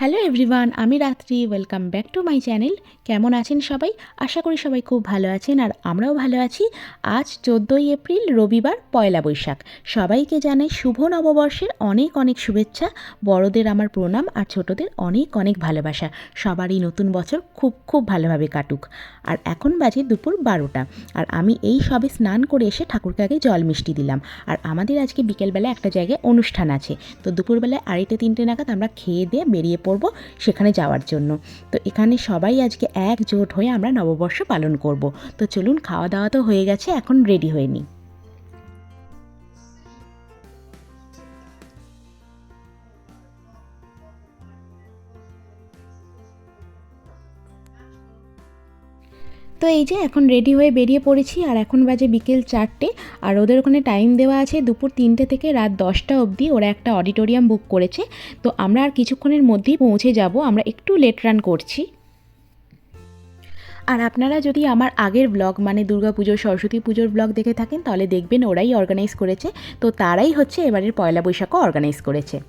Hello everyone, আমি রাত্রি। Welcome back to my channel. কেমন আছেন সবাই? আশা করি সবাই খুব ভালো আছেন, আর আমরাও ভালো আছি। আজ 14ই এপ্রিল, রবিবার, পয়লা বৈশাখ। সবাইকে জানাই শুভ নববর্ষের অনেক অনেক শুভেচ্ছা। বড়দের আমার প্রণাম, আর ছোটদের অনেক অনেক ভালোবাসা। সবারই নতুন বছর খুব খুব ভালোভাবে কাটুক। আর এখন বাজে দুপুর 12টা, আর আমি এই সবে স্নান করে এসে ঠাকুরকে আগে জল মিষ্টি দিলাম। আর আমাদের আজকে বিকেলবেলা একটা জায়গায় অনুষ্ঠান আছে, তো দুপুরবেলায় 2:30-3টে নাগাদ আমরা খেয়ে দিয়ে বেরিয়ে পড়ব সেখানে যাওয়ার জন্য। তো এখানে সবাই আজকে একজোট হয়ে আমরা নববর্ষ পালন করব। তো চলুন, খাওয়া দাওয়া তো হয়ে গেছে, এখন রেডি হয়ে নিই। তো এই যে এখন রেডি হয়ে বেরিয়ে পড়েছি, আর এখন বাজে বিকেল 4টে। আর ওদের ওখানে টাইম দেওয়া আছে দুপুর 3টে থেকে রাত 10টা অবধি। ওরা একটা অডিটোরিয়াম বুক করেছে, তো আমরা আর কিছুক্ষণের মধ্যেই পৌঁছে যাব। আমরা একটু লেট রান করছি। আর আপনারা যদি আমার আগের ব্লগ, মানে দুর্গাপুজো, সরস্বতী পুজোর ব্লগ দেখে থাকেন, তাহলে দেখবেন ওরাই অর্গানাইজ করেছে। তো তারাই হচ্ছে এবারের পয়লা বৈশাখও অর্গানাইজ করেছে।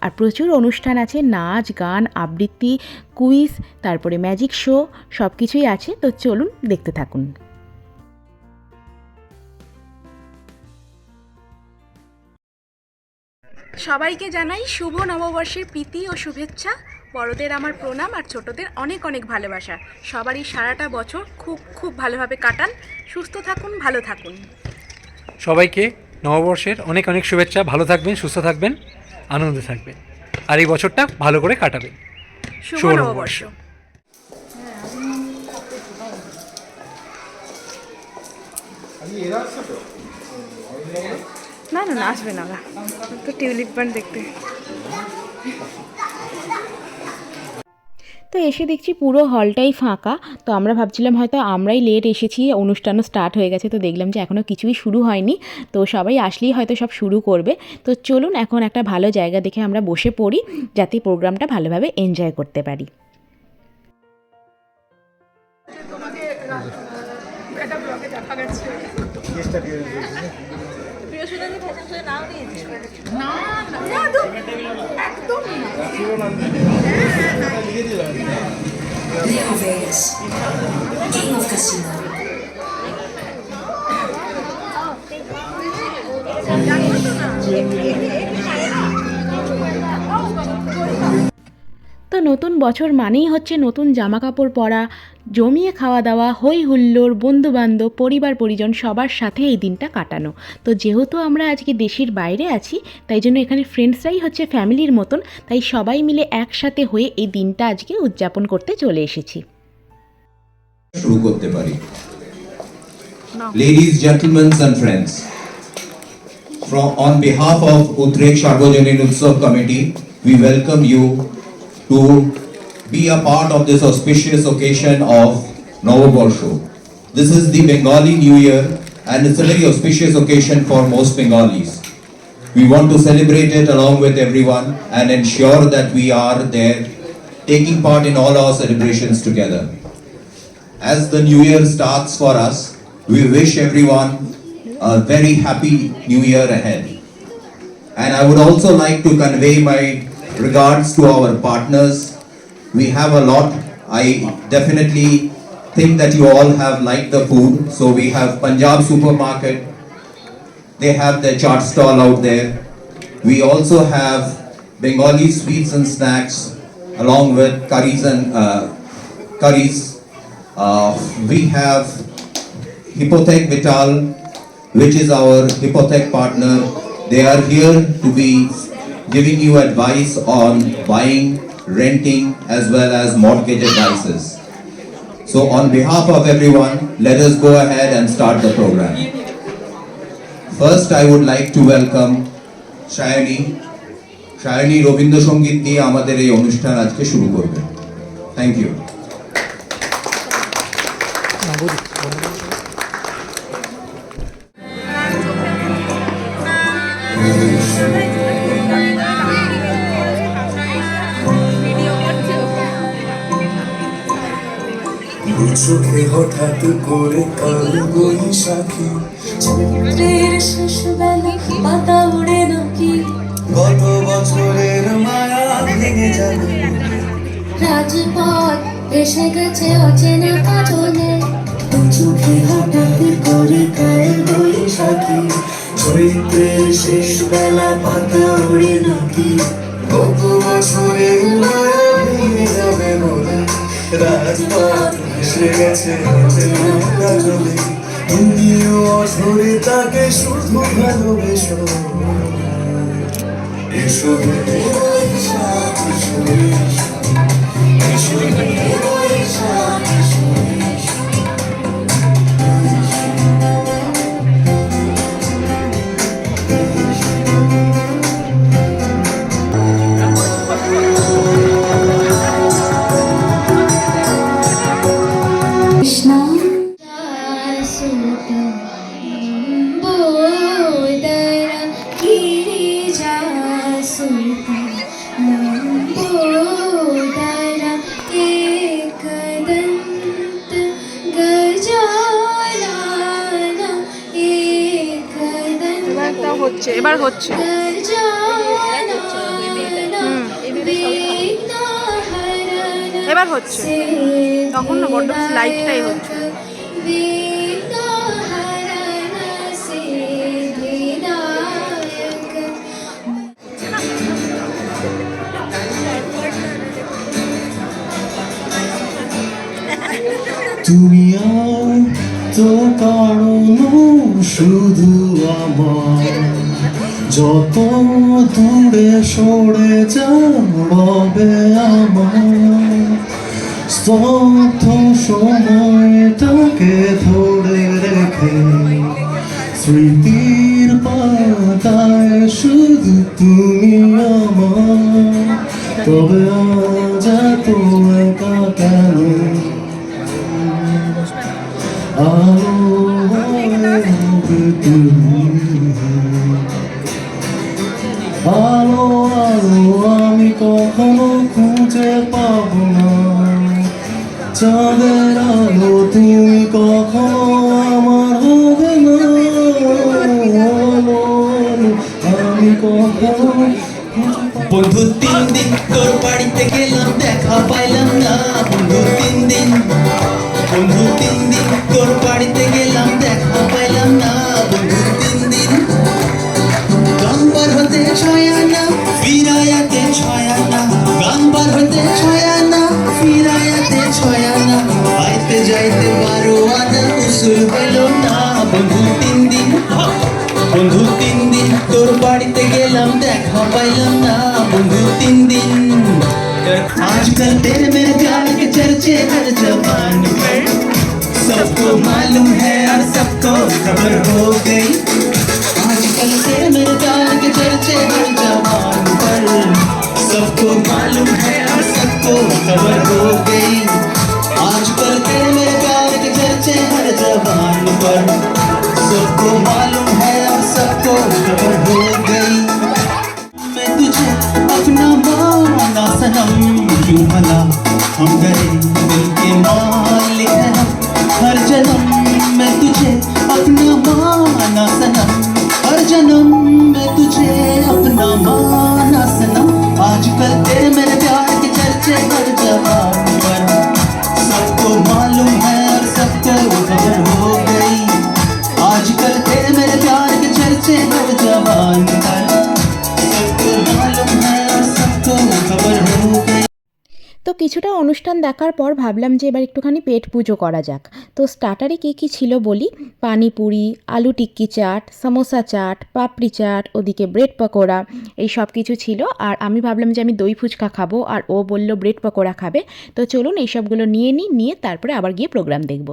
আর প্রচুর অনুষ্ঠান আছে, নাচ, গান, আবৃত্তি, কুইজ, তারপরে ম্যাজিক শো, সব কিছুই আছে। তো চলুন দেখতে থাকুন। সবাইকে জানাই শুভ নববর্ষের প্রীতি ও শুভেচ্ছা। বড়দের আমার প্রণাম, আর ছোটদের অনেক অনেক ভালোবাসা। সবারই সারাটা বছর খুব খুব ভালোভাবে কাটান, সুস্থ থাকুন, ভালো থাকুন। সবাইকে নববর্ষের অনেক অনেক শুভেচ্ছা। ভালো থাকবেন, সুস্থ থাকবেন, আনন্দে থাকবেন, আর এই বছরটা ভালো করে কাটাবেন। শুভ নববর্ষ। না না, আসবে না, তো টিউলিপ বান্ড দেখতে। তো এসে দেখছি পুরো হলটাই ফাঁকা। তো আমরা ভাবছিলাম হয়তো আমরাই লেট এসেছি, অনুষ্ঠানও স্টার্ট হয়ে গেছে। তো দেখলাম যে এখনও কিছুই শুরু হয়নি, তো সবাই আসলেই হয়তো সব শুরু করবে। তো চলুন এখন একটা ভালো জায়গা দেখে আমরা বসে পড়ি, যাতে প্রোগ্রামটা ভালোভাবে এনজয় করতে পারি। Leo Vegas, King of Casino. তো নতুন বছর মানেই হচ্ছে নতুন জামা কাপড় পরা, জমিয়ে খাওয়া দাওয়া, হই হুল্লোড়, বন্ধুবান্ধব, পরিবার পরিজন সবার সাথে এই দিনটা কাটানো। তো যেহেতু আমরা আজকে দেশের বাইরে আছি, তাই জন্য এখানে ফ্রেন্ডসরাই হচ্ছে ফ্যামিলির মতন। তাই সবাই মিলে একসাথে হয়ে এই দিনটা আজকে উদযাপন করতে চলে এসেছি। শুরু করতে পারি। Ladies, gentlemen and friends, on behalf of Utrek Sarvajanin Utsav Committee, we welcome you to be a part of this auspicious occasion of Novoborsho. This is the Bengali New Year, and it's a very auspicious occasion for most Bengalis. We want to celebrate it along with everyone and ensure that we are there taking part in all our celebrations together. As the new year starts for us, we wish everyone a very happy new year ahead. And I would also like to convey my regards to our partners. We have a lot. I definitely think that you all have liked the food. So we have Punjab Supermarket. They have their chaat stall out there. We also have Bengali sweets and snacks along with curries and curries. We have Hypothec Vital, which is our Hypothec partner. They are here to be giving you advice on buying, renting, as well as mortgage advices. So on behalf of everyone, let us go ahead and start the program. First, I would like to welcome Shayani. Shayani Robindra Songit niye amader ei onushthan ajke shuru korbe. Thank you. চোখে হঠাৎ করে কাল বৈশাখী, চৈত্রের শেষ বেলা পাতা উড়ে নাকি, গত বছরের মায়া ভেঙে যাবে রাজপথ ভেসে গেছে অচেনা কাজলে চোখে হঠাৎ করে কাল বৈশাখী চৈত্রের শেষ বেলা পাতা উড়ে নাকি গত বছরের মায়া ভেঙে যাবে মনে রাজপথ ভেসে গেছে অচেনা কাজলে তুমিও অঝরে তাকে শুধু ভালোবেসো এসো হে বৈশাখ, এসো, এসো হে বৈশাখ, এসো, এসো। কৃষ্ণ এবার হচ্ছে এবার হচ্ছে তখন না বড্ড লাইটটাই হচ্ছে তুমি তো কারণ শুধু আমার যত দূরে সরে যাবে আমার স্তব্ধ সময়টাকে ধরে রেখে স্মৃতির পাতায় শুধু তুমি আমার তবে আজ এত একা কেন আলো হবে তুমি আলো আলো আমি কখনো খুঁজে পাবো না চাঁদের আলো তুমি কখনো আমার হবে না আলো আলো আমি কখনো বন্ধু 3 দিন তোর বাড়িতে গেলাম দেখা পাইলাম না বন্ধু 3 দিন বন্ধু 3 দিন তোর বাড়িতে গেলাম দেখা পাইলাম না বন্ধু 3 দিন গানবার হতে ছয়া না ফিরায়াতে ছয়া না গানবার হতে ছয়া না ফিরায়াতে ছয়া না আইতে যাইতে বারো আনা উসুল হইল না বন্ধু 3 দিন বন্ধু 3 দিন তোর বাড়িতে গেলাম দেখা পাইলাম না বন্ধু 3 दिन आजकल तेरे मेरे प्यार के चर्चे हर जबान पर सबको मालूम है और सबको खबर हो गई आजकल तेरे मेरे प्यार के चर्चे हर जबान पर सबको मालूम है और सबको खबर हो गई आजकल तेरे मेरे प्यार के चर्चे हर जबान पर सबको मालूम है और सबको खबर हो गई मैं तुझे अपना माना सनम क्यों भला हम डरे दिल के मालिक हैं हम हर जन्म मैं तुझे अपना माना सनम हर जन्म मैं तुझे अपना माना सनम आजकल तेरे मेरे प्यार के चर्चे हर जबान पर सबको मालूम है और सबको खबर हो गई आजकल तेरे मेरे प्यार के चर्चे हर जबान पर सबको मालूम है और सबको खबर हो गई তো কিছুটা অনুষ্ঠান দেখার পর ভাবলাম যে এবার একটুখানি পেট পুজো করা যাক। তো স্টার্টারে কী কী ছিল বলি, পানিপুরি, আলু টিক্কি চাট, সমোসা চাট, পাপড়ি চাট, ওদিকে ব্রেড পকোড়া, এই সব কিছু ছিল। আর আমি ভাবলাম যে আমি দই ফুচকা খাবো, আর ও বলল ব্রেড পকোড়া খাবে। তো চলুন এইসবগুলো নিয়ে তারপরে আবার গিয়ে প্রোগ্রাম দেখব।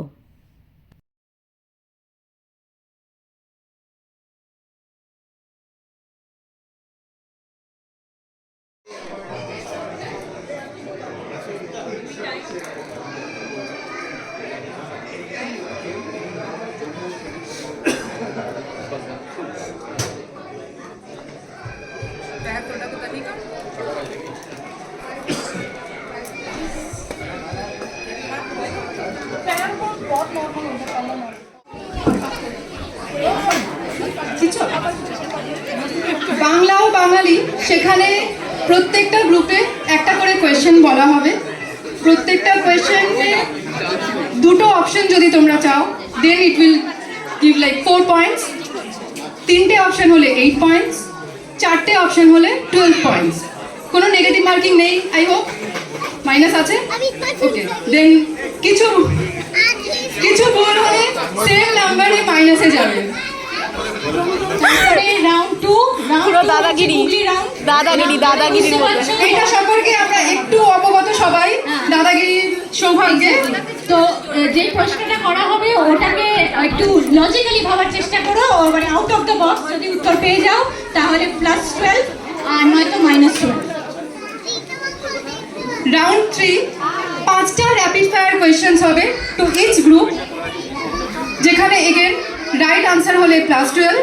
বাংলা ও বাঙালি, সেখানে প্রত্যেকটা গ্রুপে একটা করে কোয়েশ্চেন বলা হবে। প্রত্যেকটা কোয়েশ্চেনে দুটো অপশন যদি তোমরা চাও then it will give like 4 points, তিনটে অপশন হলে 8 পয়েন্টস, চারটে অপশন হলে 12 পয়েন্টস। কোনো নেগেটিভ মার্কিং নেই, আই হোপ। মাইনাস আছে? ওকে, দেন কিছু ভুল হলে সেম নাম্বারে মাইনাসে যাবে। তারপরে রাউন্ড 2, পুরো দাদাগিরি দাদাগিরির মতো। এটা সম্পর্কে আমরা একটু অবগত সবাই, দাদাগিরির সৌভাগ্যে। তো যে প্রশ্নটা করা হবে ওটাকে একটু লজিক্যালি ভাবার চেষ্টা করো, মানে আউট অফ দ্য বক্স যদি উত্তর পেয়ে যাও তাহলে +12 আর নয়তো -12। রাউন্ড 3 5টা র্যাপিড ফায়ার কোয়েশ্চেন্স হবে টু ইচ গ্রুপ, যেখানে এগেন রাইট আনসার হলে +12,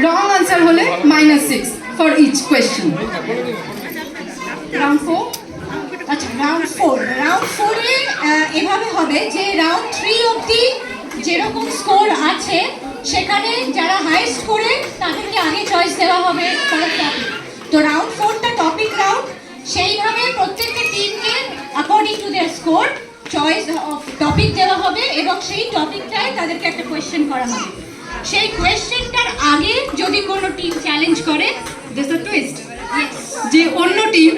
রং আনসার হলে -6 ফর ইচ কোয়েশ্চেন। রাউন্ড 4 আচ্ছা, রাউন্ড 4 এ এভাবে হবে যে রাউন্ড 3 অবধি যেরকম স্কোর আছে সেখানে যারা হাই স্কোরে তাদেরকে আগে চয়েস দেওয়া হবে তাদের টপিক। তো রাউন্ড 4টা টপিক রাউন্ড, সেইভাবে প্রত্যেকটা টিমকে according to their score choice of topic দেওয়া হবে এবং সেই টপিকটায় তাদেরকে একটা কোয়েশ্চেন করা হবে। সেই কোয়েশ্চেনটার আগে যদি কোনো টিম চ্যালেঞ্জ করে, দিস আ টুইস্ট, যে অন্য টিম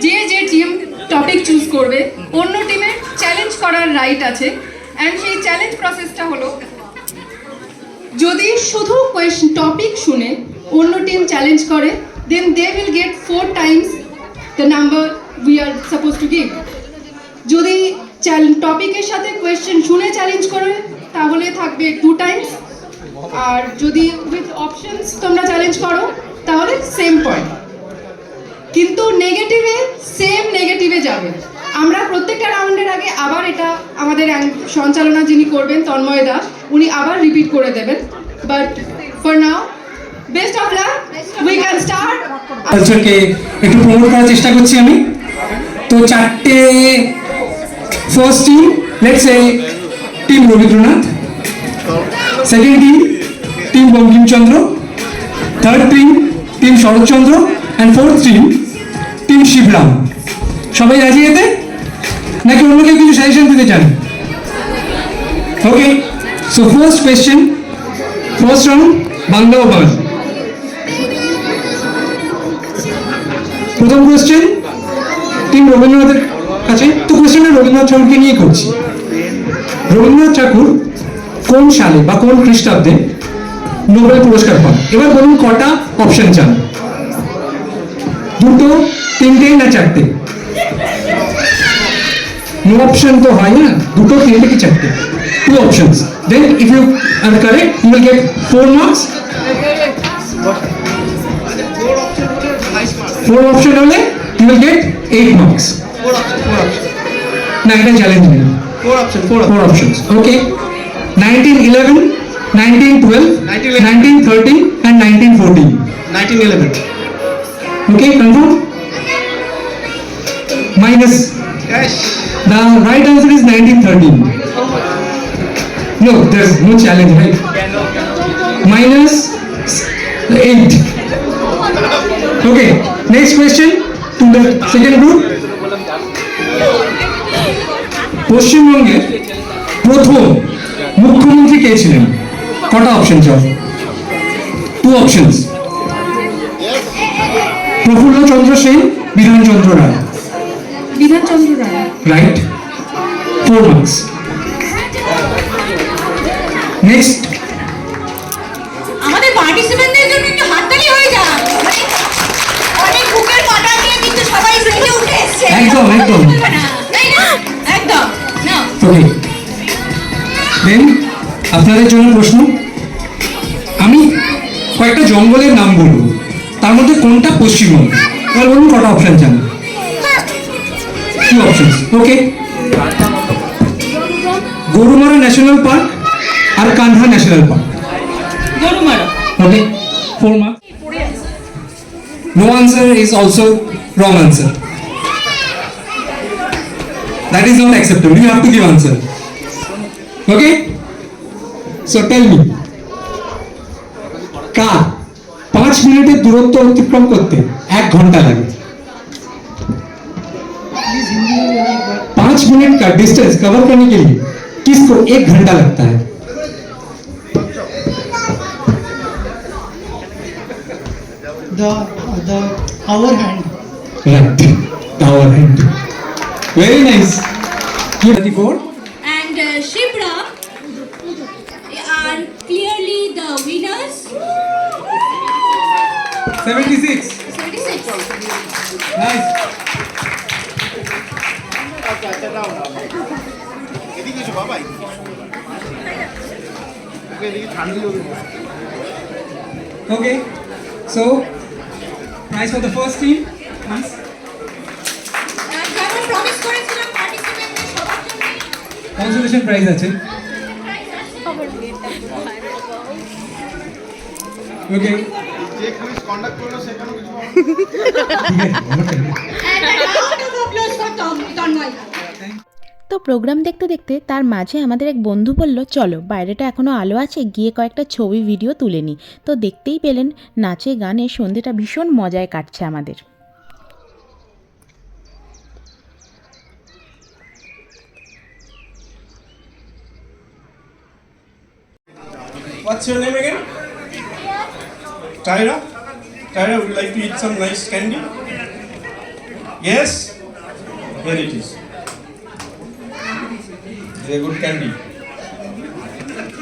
যে টিম টপিক চুজ করবে অন্য টিমের চ্যালেঞ্জ করার রাইট আছে। অ্যান্ড সেই চ্যালেঞ্জ প্রসেসটা হলো, যদি শুধু টপিক শুনে অন্য টিম চ্যালেঞ্জ করে then they will get 4 times the number we are suppose to give. যদি টপিকের সাথে কোয়েশ্চেন শুনে চ্যালেঞ্জ করে তাহলে থাকবে 2 টাইমস, আর যদি উইথ অপশনস তোমরা চ্যালেঞ্জ করো তাহলে সেম পয়েন্ট। কিন্তু নেগেটিভে যাবে। আমরা প্রত্যেকটা রাউন্ডের আগে আবার এটা আমাদের সঞ্চালনা যিনি করবেন তন্ময় দাস, উনি আবার রিপিট করে দেবেন। But for now, best of luck, we can start. কালচারকে একটু প্রমোট করার চেষ্টা করছি আমি। তো চারটে first team, let's say team Rabindranath, second team Bankimchandra, third team Saratchandra, and fourth team Shibram. সবাই রাজি এতে, নাকি অন্য কেউ কিছু সাজেশন দিতে চান? Okay, so first question, first round Bangla ও বাংলা। প্রথম কোয়েশ্চেন টিম রবীন্দ্রনাথের কাছে। তো কোয়েশ্চেনটা রবীন্দ্রনাথ ঠাকুরকে নিয়ে করছি। রবীন্দ্রনাথ ঠাকুর কোন সালে বা কোন খ্রিস্টাব্দে নোবেল পুরস্কার পান? এবার বলুন কটা অপশন চান? 2, 3টে না 4টে? নো অপশন তো হয় না, 2, 3টে কি 4টে? 2 options. Then if you are correct you will get 4 marks. 4 option হলে ইউ উইল গেট 8 মার্কস। না, এটা চ্যালেঞ্জ নেই। 4 options. Okay, 1911, 1912, 1913 and 1914. 1911. Okay, confirm? Minus. Yes. The right answer is 1913. No, there's no challenge, right? -8. Okay, next question to the second group. পশ্চিমবঙ্গের প্রথম মুখ্যমন্ত্রী কে ছিলেন? কটা option চাও? 2 options. Prafulla Chandra Sen, Bidhanchandra Roy. Bidhanchandra Roy. Right, 4 marks. Next, আমাদের পার্টিসিপেন্টদের জন্য একটু হাততালি হয়ে যাক। মানে অনেক বুকের পাটা নিয়ে কিন্তু সবাই স্টেজে উঠে এসেছে। একদম। তাই না? একদম। না, ওকে, দেন আপনাদের জন্য প্রশ্ন। আমি কয়েকটা জঙ্গলের নাম বলবো, তার মধ্যে কোনটা পশ্চিমবঙ্গ? এবার বলুন কটা অপশন চান? 2 options. Okay, Gorumara national park আর Kanha national park. Gorumara. Okay, 4 marks. No answer is also wrong answer. That is not acceptable. You have to give answer. Okay? So tell me, কার 5 মিনিটের দূরত্ব অতিক্রম করতে 1 ঘন্টা লাগে? 5 5 मिनट का डिस्टेंस कवर करने के लिए किसको 1 घंटा लगता है? The our hand. Right. Our hand. Very nice. 34. And Shibra are clearly the winners. 76. 76. Nice. Okay. So, prize for the first team, please. যেমন প্রমিস করেছিলাম পার্টিসিপেন্টদের সবার জন্য Consolation prize আছে. Okay. and a round of applause for Tanmay. তো programme দেখতে দেখতে তার মাঝে আমাদের এক বন্ধু বলল, চলো বাইরেটা এখনও আলো আছে, গিয়ে কয়েকটা ছবি ভিডিও তুলে নিই। তো দেখতেই পেলেন নাচে গানে সন্ধেটা ভীষণ মজায় কাটছে আমাদের। What's your name again? Tyra? Tyra, would you like to eat some nice candy? Yes? Here it is. Very good candy.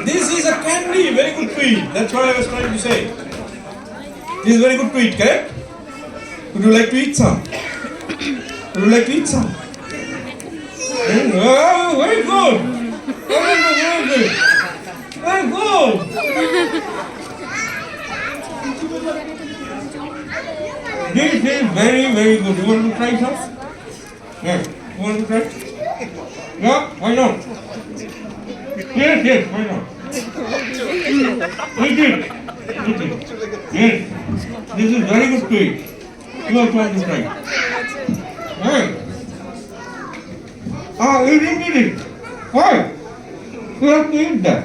This is a candy, very good to eat. That's what I was trying to say. This is very good to eat, correct? Would you like to eat some? Would you like to eat some? Oh, very good. Very good, very good. Very good. This is very, very good. You want to try some? Yeah. You want to try? Yeah, why not? Yes, yes, why not? Eat it. Eat it. Yes. This is very good to eat. You also want to try. Why? Eat it. Why? You have to eat that.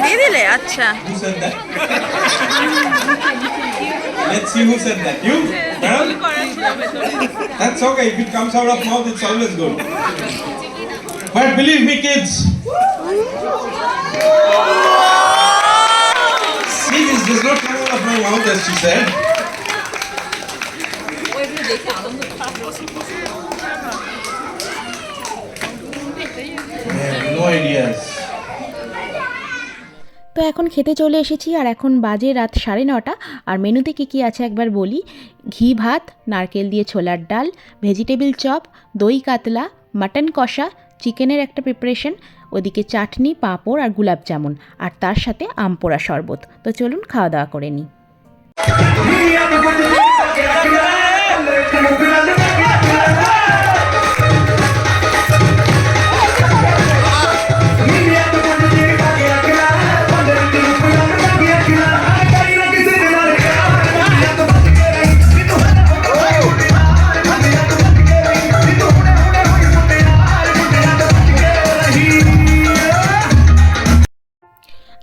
দিয়ে দিলে আচ্ছা Who said that? Let's see who said that. You? Madam? That's okay. If it comes out of mouth, it's always good. But believe me, kids. See, this does not come out of my mouth, as she said. I have no ideas. তো এখন খেতে চলে এসেছি, আর এখন বাজে রাত 9:30। আর মেনুতে কী কী আছে একবার বলি। ঘি ভাত, নারকেল দিয়ে ছোলার ডাল, ভেজিটেবিল চপ, দই কাতলা, মাটন কষা, চিকেনের একটা প্রিপারেশন, ওদিকে চাটনি, পাঁপড় আর গুলাব জামুন, আর তার সাথে আম পোড়া শরবত। তো চলুন খাওয়া দাওয়া করে নিই।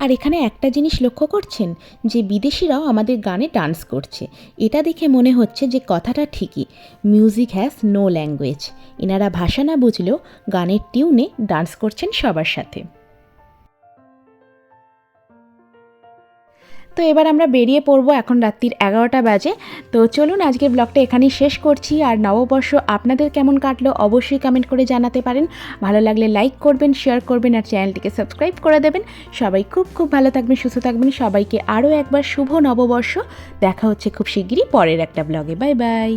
আর আর এখানে একটা জিনিস লক্ষ্য করছেন যে বিদেশিরাও আমাদের গানে ডান্স করছে। এটা দেখে মনে হচ্ছে যে কথাটা ঠিকই, মিউজিক হ্যাজ নো ল্যাঙ্গুয়েজ। এনারা ভাষা না বুঝলেও গানের টিউনে ডান্স করছেন সবার সাথে। তো এবার আমরা বেরিয়ে পড়বো, এখন রাত্রির 11টা বাজে। তো চলুন আজকের ব্লগটা এখানেই শেষ করছি। আর নববর্ষ আপনাদের কেমন কাটলো অবশ্যই কমেন্ট করে জানাতে পারেন। ভালো লাগলে লাইক করবেন, শেয়ার করবেন আর চ্যানেলটিকে সাবস্ক্রাইব করে দেবেন। সবাই খুব খুব ভালো থাকবেন, সুস্থ থাকবেন। সবাইকে আরও একবার শুভ নববর্ষ। দেখা হচ্ছে খুব শিগগিরই পরের একটা ব্লগে। Bye bye.